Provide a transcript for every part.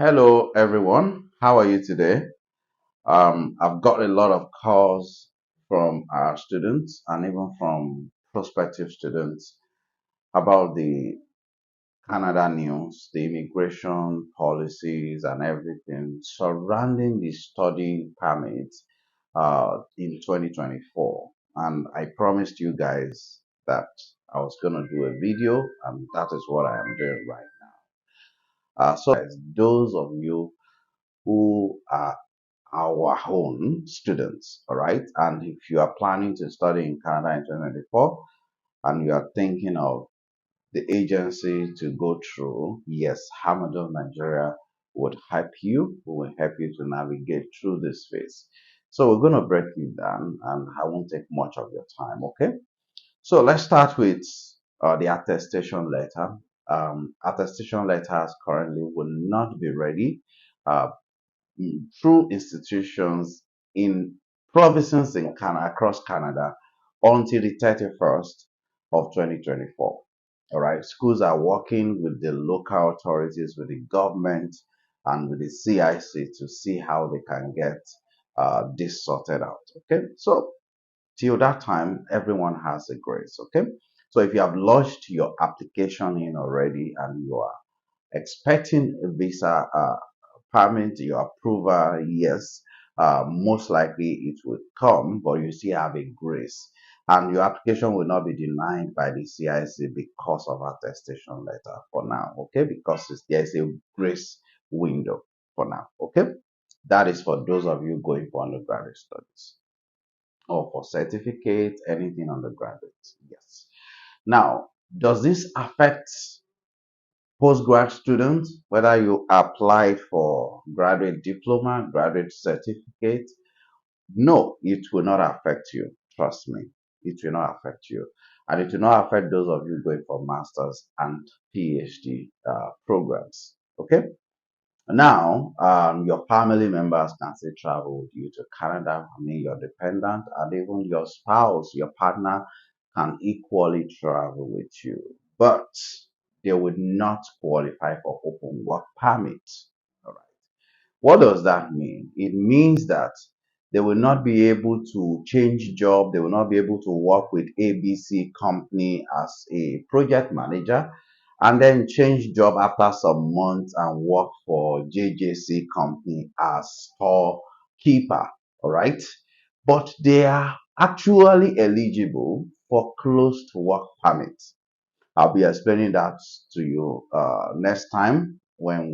Hello, everyone. How are you today? I've got a lot of calls from our students and even from prospective students about the Canada news, the immigration policies, and everything surrounding the study permits in 2024. And I promised you guys that I was going to do a video, and that is what I am doing right now. So, guys, those of you who are our own students, all right? And if you are planning to study in Canada in 2024 and you are thinking of the agency to go through, yes, Hamadon Nigeria would help you, will help you to navigate through this phase. So we're going to break it down and I won't take much of your time, okay? So let's start with the attestation letter. Attestation letters currently will not be ready uh, through institutions in provinces in Canada, across Canada until the 31st of 2024. All right, schools are working with the local authorities, with the government, and with the CIC to see how they can get this sorted out. Okay, so till that time, everyone has a grace. Okay, so if you have lodged your application in already and you are expecting a visa permit, your approval, yes, most likely it will come, but you still have a grace. And your application will not be denied by the CIC because of attestation letter for now, okay? Because there's a grace window for now, okay? That is for those of you going for undergraduate studies or for certificate, anything undergraduate, yes. Now, does this affect postgrad students, whether you applied for graduate diploma, graduate certificate? No, it will not affect you. Trust me, it will not affect you. And it will not affect those of you going for master's and PhD programs. Okay? Now, your family members can still travel with you to Canada. I mean, your dependent and even your spouse, your partner can equally travel with you. But they would not qualify for open work permit. All right. What does that mean? It means that they will not be able to change job. They will not be able to work with ABC company as a project manager and then change job after some months and work for JJC company as storekeeper. All right. But they are actually eligible for closed work permit. I'll be explaining that to you next time when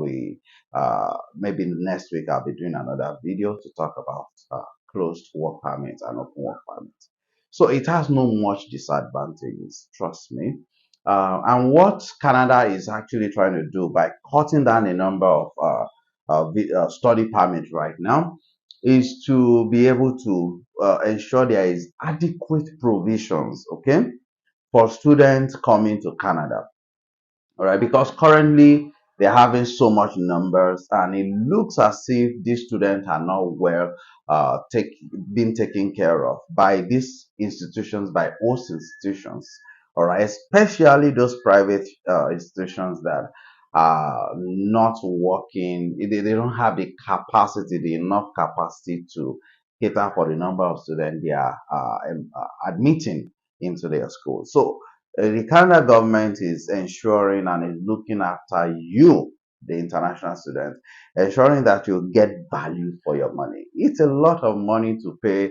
maybe next week I'll be doing another video to talk about closed work permits and open work permits. So it has no much disadvantages, trust me. And what Canada is actually trying to do by cutting down the number of study permits right now is to be able to ensure there is adequate provisions, okay, for students coming to Canada. All right, because currently they're having so much numbers, and it looks as if these students are not well take, being taken care of by these institutions, by host institutions. All right, especially those private institutions that are not working. They don't have the capacity, the enough capacity to cater for the number of students they are admitting into their school. So the Canada government is ensuring and is looking after you, the international student, ensuring that you get value for your money. It's a lot of money to pay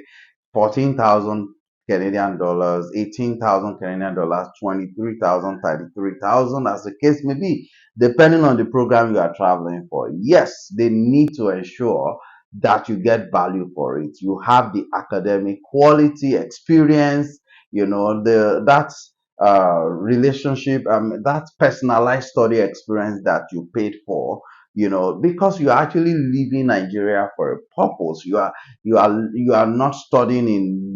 14,000 Canadian dollars, 18,000 Canadian dollars, 23,000, 33,000, as the case may be, depending on the program you are traveling for. Yes, they need to ensure that you get value for it. You have the academic quality, experience, the that's relationship, that personalized study experience that you paid for, because you're actually leaving Nigeria for a purpose. You are not studying in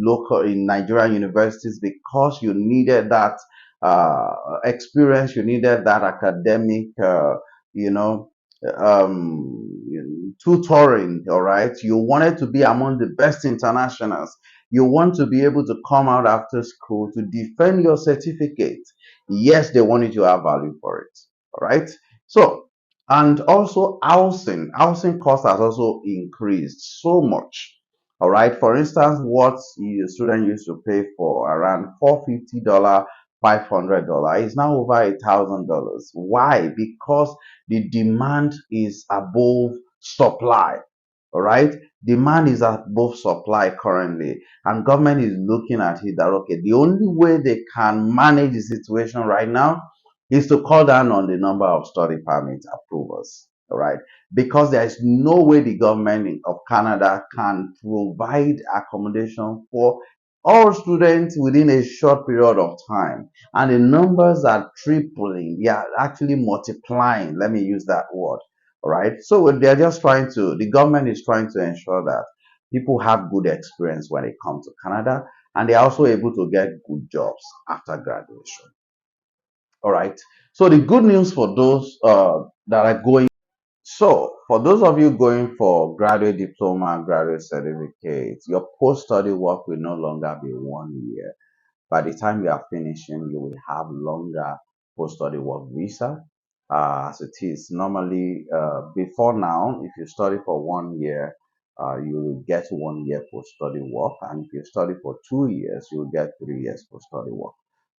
Nigerian universities because you needed that uh, experience, you needed that academic, you know, tutoring. All right, you wanted to be among the best internationals. You want to be able to come out after school to defend your certificate. Yes, they want you to have value for it. All right. So And also housing cost has also increased so much. All right. For instance, what a student used to pay for around $450, $500 is now over $1,000. Why? Because the demand is above supply. All right. Demand is above supply currently, and government is looking at it that okay, the only way they can manage the situation right now is to cut down on the number of study permit approvals. All right, because there is no way the government of Canada can provide accommodation for all students within a short period of time, and the numbers are tripling. They are actually multiplying. Let me use that word. All right, so they're just trying to. The government is trying to ensure that people have good experience when they come to Canada, and they're also able to get good jobs after graduation. All right. So the good news for those that are going. So for those of you going for graduate diploma and graduate certificates, your post-study work will no longer be 1 year. By the time you are finishing, you will have longer post-study work visa. As it is normally before now, if you study for 1 year, you will get 1 year post-study work, and if you study for 2 years, you will get 3 years post-study work.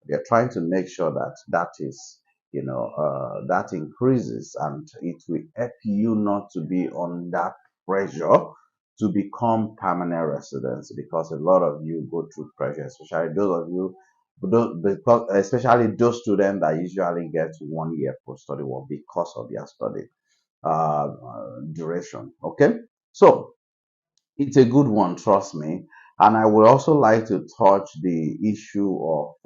They're trying to make sure that that is, that increases, and it will help you not to be under pressure to become permanent residents, because a lot of you go through pressure, especially those of you, because especially those students that usually get 1 year post study work because of their study duration. Okay, so it's a good one, trust me. And I would also like to touch the issue of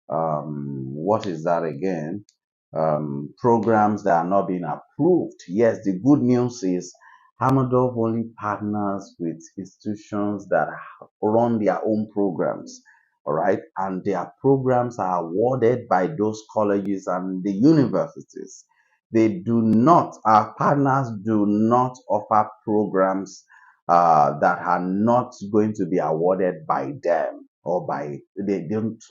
what is that again? Programs that are not being approved. Yes, the good news is Hamadov only partners with institutions that run their own programs. All right, and their programs are awarded by those colleges and the universities. They do not, our partners do not offer programs that are not going to be awarded by them, or by they don't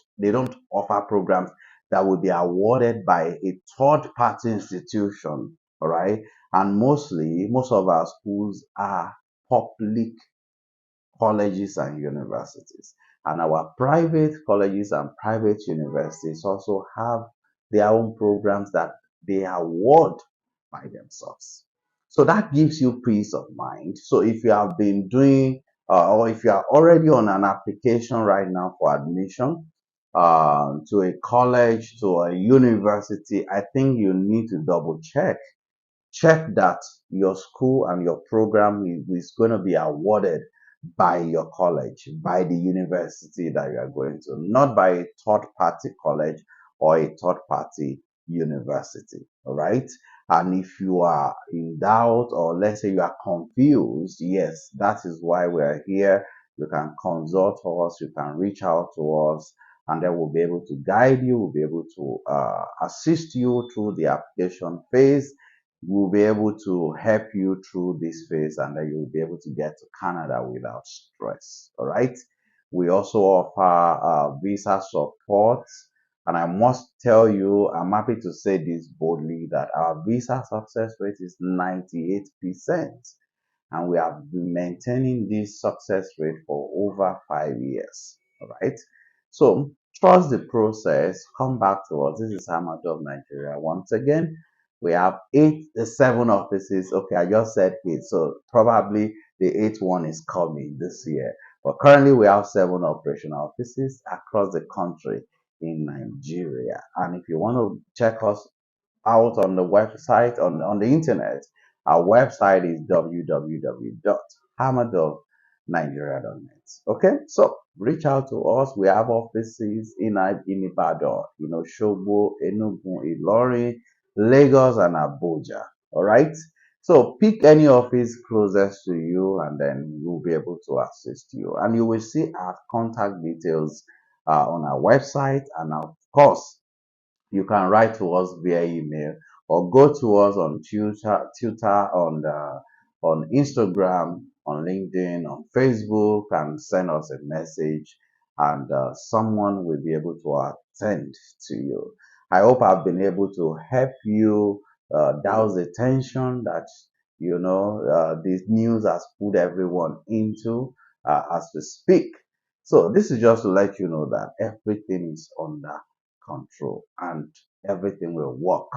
offer programs that will be awarded by a third party institution. All right, and most of our schools are public colleges and universities. And our private colleges and private universities also have their own programs that they award by themselves. So that gives you peace of mind. So if you have been doing, or if you are already on an application right now for admission to a college, to a university, I think you need to double check that your school and your program is going to be awarded by your college, by the university that you are going to, not by a third party college or a third party university. All right. And if you are in doubt, or let's say you are confused, yes, that is why we're here. You can consult us, you can reach out to us, and then we'll be able to guide you, we'll be able to assist you through the application phase. We'll be able to help you through this phase, and then you'll be able to get to Canada without stress. All right. We also offer visa support. And I must tell you, I'm happy to say this boldly, that our visa success rate is 98%. And we have been maintaining this success rate for over 5 years. All right. So trust the process. Come back to us. This is Hamad of Nigeria. Once again, we have seven offices. Okay, I just said eight, so probably the eighth one is coming this year. But currently, we have seven operational offices across the country in Nigeria. And if you want to check us out on the website, on the internet, our website is www.hamadovnigeria.net. Okay, so reach out to us. We have offices in Ibadan, Shogbo, Enugu, Ilorin, Lagos, and Abuja. All right. So pick any office closest to you, and then we'll be able to assist you. And you will see our contact details on our website, and of course, you can write to us via email, or go to us on Twitter, on Instagram, on LinkedIn, on Facebook, and send us a message, and someone will be able to attend to you. I hope I've been able to help you douse the tension that this news has put everyone into as we speak. So this is just to let you know that everything is under control and everything will work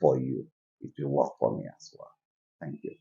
for you. It will work for me as well. Thank you.